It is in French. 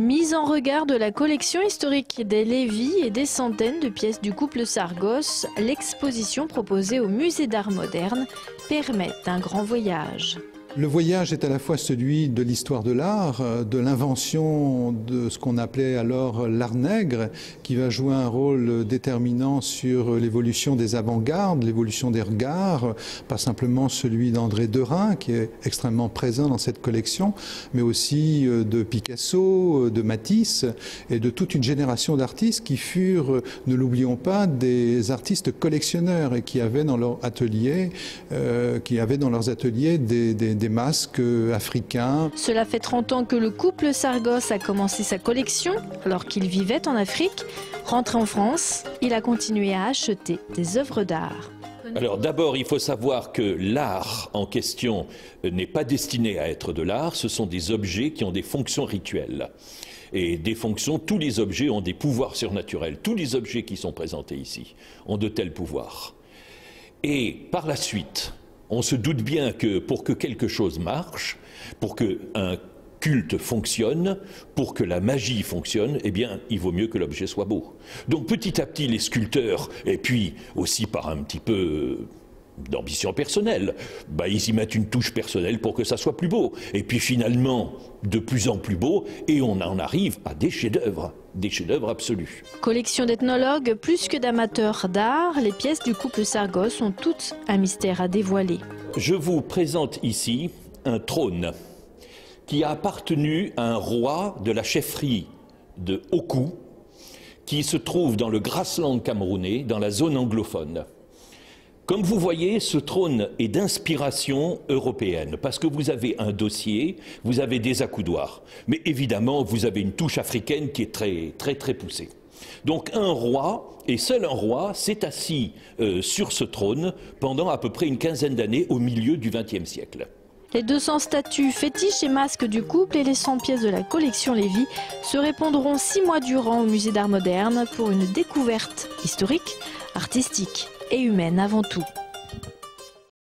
Mise en regard de la collection historique des Lévy et des centaines de pièces du couple Sargos, l'exposition proposée au Musée d'Art Moderne permet un grand voyage. Le voyage est à la fois celui de l'histoire de l'art, de l'invention de ce qu'on appelait alors l'art nègre, qui va jouer un rôle déterminant sur l'évolution des avant-gardes, l'évolution des regards, pas simplement celui d'André Derain, qui est extrêmement présent dans cette collection, mais aussi de Picasso, de Matisse et de toute une génération d'artistes qui furent, ne l'oublions pas, des artistes collectionneurs et qui avaient dans leur atelier, leurs ateliers des masques africains. Cela fait 30 ans que le couple Sargos a commencé sa collection alors qu'il vivait en Afrique. Rentré en France, il a continué à acheter des œuvres d'art. Alors d'abord, il faut savoir que l'art en question n'est pas destiné à être de l'art, ce sont des objets qui ont des fonctions rituelles. Et des fonctions, tous les objets ont des pouvoirs surnaturels. Tous les objets qui sont présentés ici ont de tels pouvoirs. Et par la suite, on se doute bien que pour que quelque chose marche, pour qu'un culte fonctionne, pour que la magie fonctionne, eh bien, il vaut mieux que l'objet soit beau. Donc petit à petit, les sculpteurs, et puis aussi par un petit peu d'ambition personnelle, ils y mettent une touche personnelle pour que ça soit plus beau. Et puis finalement, de plus en plus beau, et on en arrive à des chefs-d'œuvre absolus. Collection d'ethnologues, plus que d'amateurs d'art, les pièces du couple Sargos ont toutes un mystère à dévoiler. Je vous présente ici un trône qui a appartenu à un roi de la chefferie de Oku, qui se trouve dans le Grassland camerounais, dans la zone anglophone. Comme vous voyez, ce trône est d'inspiration européenne, parce que vous avez un dossier, vous avez des accoudoirs, mais évidemment vous avez une touche africaine qui est très poussée. Donc un roi, et seul un roi, s'est assis sur ce trône pendant à peu près une quinzaine d'années au milieu du XXe siècle. Les 200 statues, fétiches et masques du couple et les 100 pièces de la collection Lévy se répondront 6 mois durant au Musée d'Art Moderne pour une découverte historique, artistique et humaine avant tout.